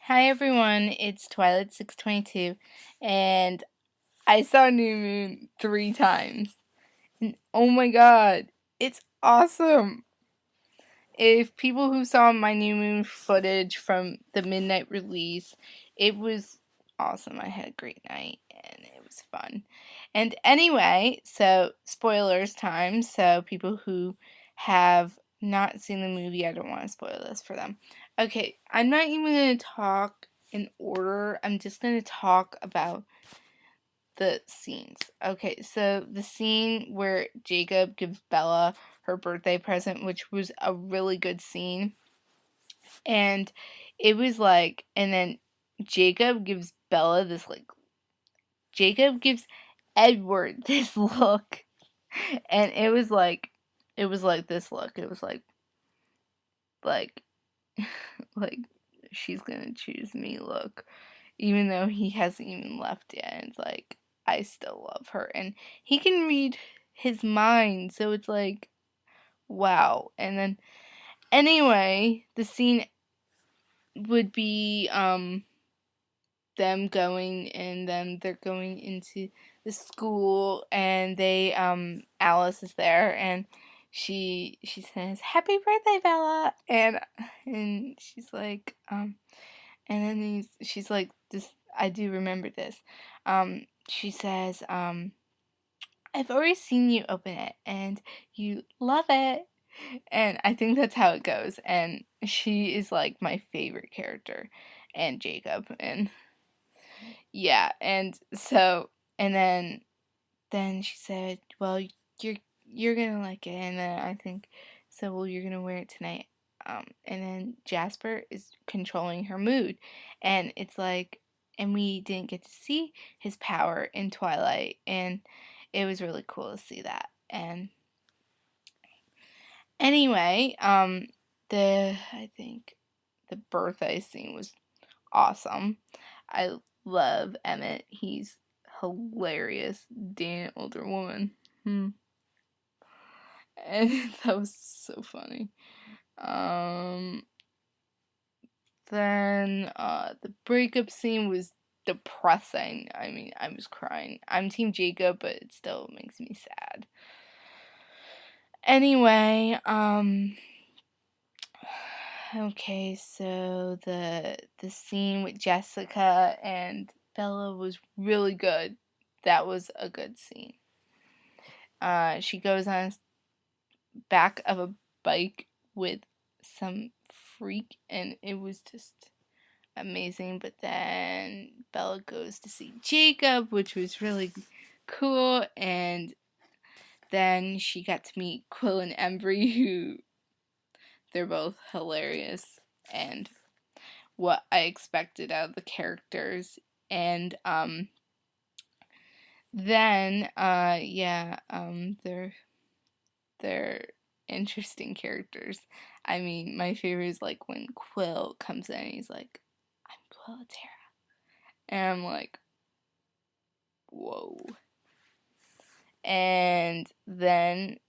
Hi everyone, it's Twilight622, and I saw New Moon 3 times. And oh my god, it's awesome! If people who saw my New Moon footage from the midnight release, it was awesome. I had a great night and it was fun. And anyway, so spoilers time. So people who have not seen the movie, I don't want to spoil this for them. Okay, I'm not even going to talk in order. I'm just going to talk about the scenes. Okay, so the scene where Jacob gives Bella her birthday present, which was a really good scene. And it was like, and then Jacob gives Bella this, like, Jacob gives Edward this look. And it was like this look. It was like, like, she's gonna choose me look. Even though he hasn't even left yet. And it's like, I still love her. And he can read his mind. So it's like, wow. And then, anyway, the scene would be, them going, and then they're going into the school, and Alice is there, and she says, "Happy birthday, Bella," and she's like, and then she's like, this, I do remember this, she says, "I've already seen you open it, and you love it," and I think that's how it goes, and she is like my favorite character, and Jacob, and yeah, and so, and then she said, "Well, you're gonna like it," and then I think, so, well, you're gonna wear it tonight. And then Jasper is controlling her mood, and it's like, and we didn't get to see his power in Twilight, and it was really cool to see that. And anyway, I think the birthday scene was awesome. I love Emmett. He's hilarious. Dating an older woman. And that was so funny. Then the breakup scene was depressing. I mean, I was crying. I'm Team Jacob, but it still makes me sad. Anyway, okay, so the scene with Jessica and Bella was really good. That was a good scene. She goes on back of a bike with some freak, and it was just amazing. But then Bella goes to see Jacob, which was really cool, and then she got to meet Quill and Embry, who, they're both hilarious and what I expected out of the characters. And then they're interesting characters. I mean, my favorite is like when Quill comes in and he's like, "I'm Quillatera," and I'm like, whoa. And then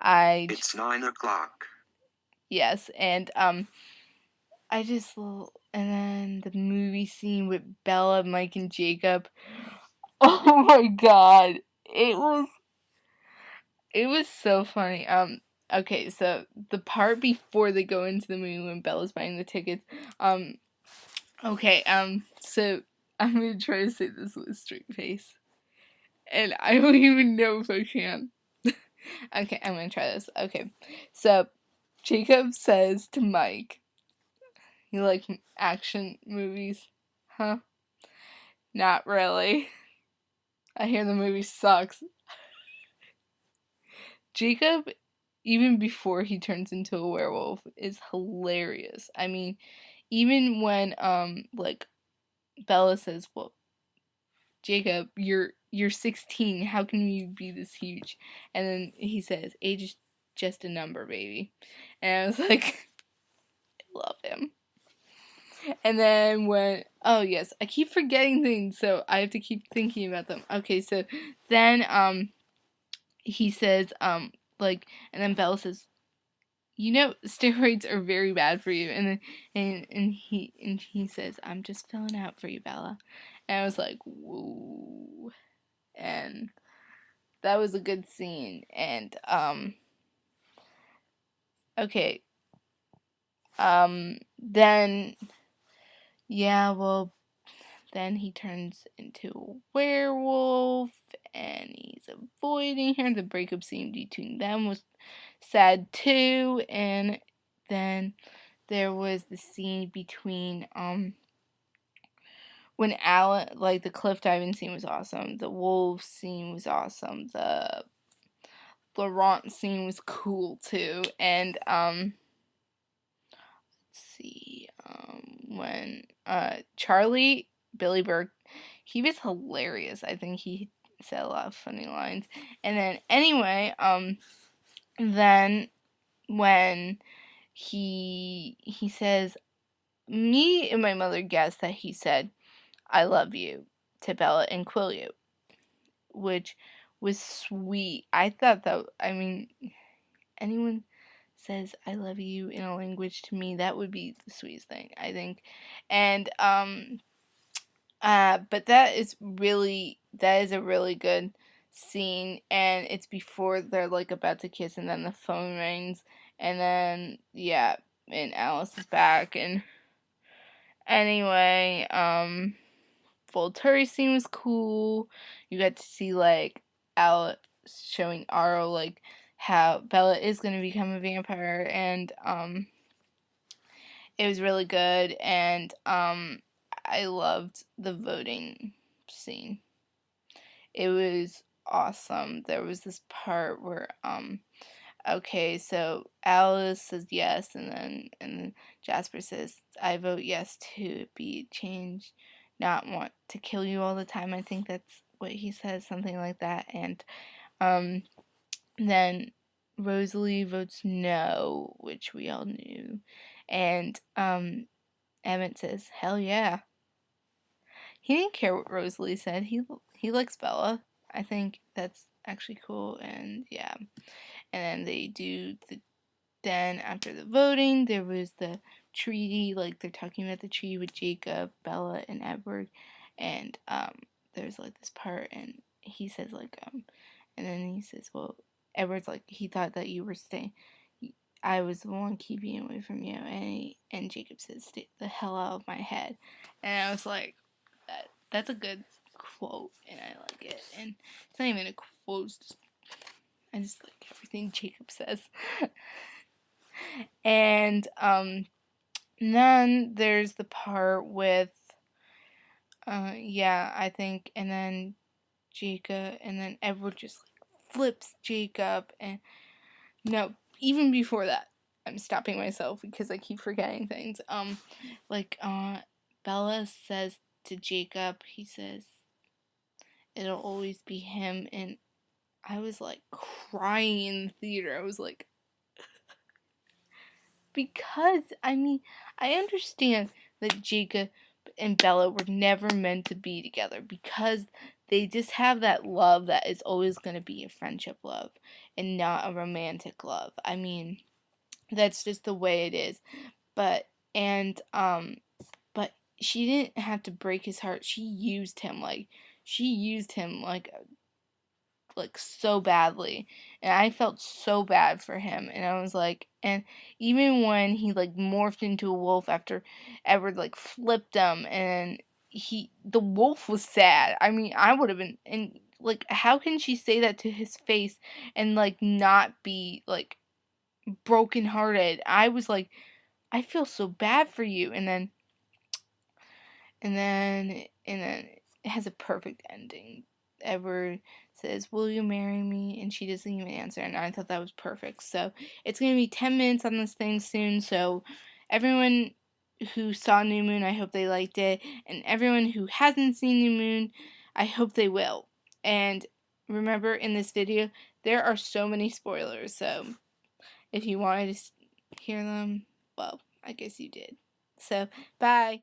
It's 9 o'clock. Yes, and I just, and then the movie scene with Bella, Mike, and Jacob. Oh my god, it was so funny. Okay, so the part before they go into the movie when Bella's buying the tickets. Okay, so I'm gonna try to say this with a straight face, and I don't even know if I can. Okay, I'm gonna try this. Okay, so Jacob says to Mike, "You like action movies, huh?" "Not really. I hear the movie sucks." Jacob, even before he turns into a werewolf, is hilarious. I mean, even when like Bella says, "Well, Jacob, you're 16. How can you be this huge?" And then he says, "Age is just a number, baby." And I was like, I love him. And then when, oh yes, I keep forgetting things, so I have to keep thinking about them. Okay, so then he says, like, and then Bella says, you know, steroids are very bad for you. And then, and he says, I'm just filling out for you, Bella. And I was like, whoa. And that was a good scene. And, okay. Then, yeah, well, then he turns into a werewolf, and he's avoiding her. The breakup scene between them was sad too. And then there was the scene between when Alan, like, the cliff diving scene was awesome. The wolves scene was awesome. The Laurent scene was cool too. And let's see, when Charlie Billy Burke, he was hilarious. I think he said a lot of funny lines. And then anyway, then when he says, me and my mother guessed that he said I love you to Bella and Quilio, which was sweet. I thought that, I mean, anyone says I love you in a language to me, that would be the sweetest thing, I think. And but that is a really good scene, and it's before they're like about to kiss, and then the phone rings, and then yeah, and Alice is back. And anyway, Volturi scene was cool. You got to see like Alice showing Aro like how Bella is gonna become a vampire, and it was really good. And I loved the voting scene. It was awesome. There was this part where okay, so Alice says yes, and then Jasper says, I vote yes to be changed, not want to kill you all the time. I think that's what he says, something like that. And then Rosalie votes no, which we all knew. And Emmett says, hell yeah. He didn't care what Rosalie said. He likes Bella. I think that's actually cool. And yeah. And then they do then after the voting, there was the treaty, like they're talking about the treaty with Jacob, Bella, and Edward. And there's like this part, and he says like and then he says, well, Edward's like, he thought that you were staying, I was the one keeping away from you. And Jacob says, stay the hell out of my head. And I was like, that's a good quote, and I like it. And it's not even a quote, I just like everything Jacob says. And then there's the part with yeah, I think, and then Jacob, and then Edward just like flips Jacob. And no, even before that, I'm stopping myself because I keep forgetting things. Like Bella says to Jacob, he says it'll always be him. And I was like crying in the theater. I was like, because I mean, I understand that Jacob and Bella were never meant to be together, because they just have that love that is always going to be a friendship love and not a romantic love. I mean, that's just the way it is. But and but she didn't have to break his heart. She used him like so badly, and I felt so bad for him. And I was like, and even when he like morphed into a wolf after Edward like flipped him, and the wolf was sad. I mean, I would have been. And like, how can she say that to his face and like not be like brokenhearted? I was like, I feel so bad for you. And then it has a perfect ending. Edward says, will you marry me? And she doesn't even answer, and I thought that was perfect. So it's going to be 10 minutes on this thing soon, so everyone who saw New Moon, I hope they liked it, and everyone who hasn't seen New Moon, I hope they will. And remember, in this video, there are so many spoilers, so if you wanted to hear them, well, I guess you did. So, bye!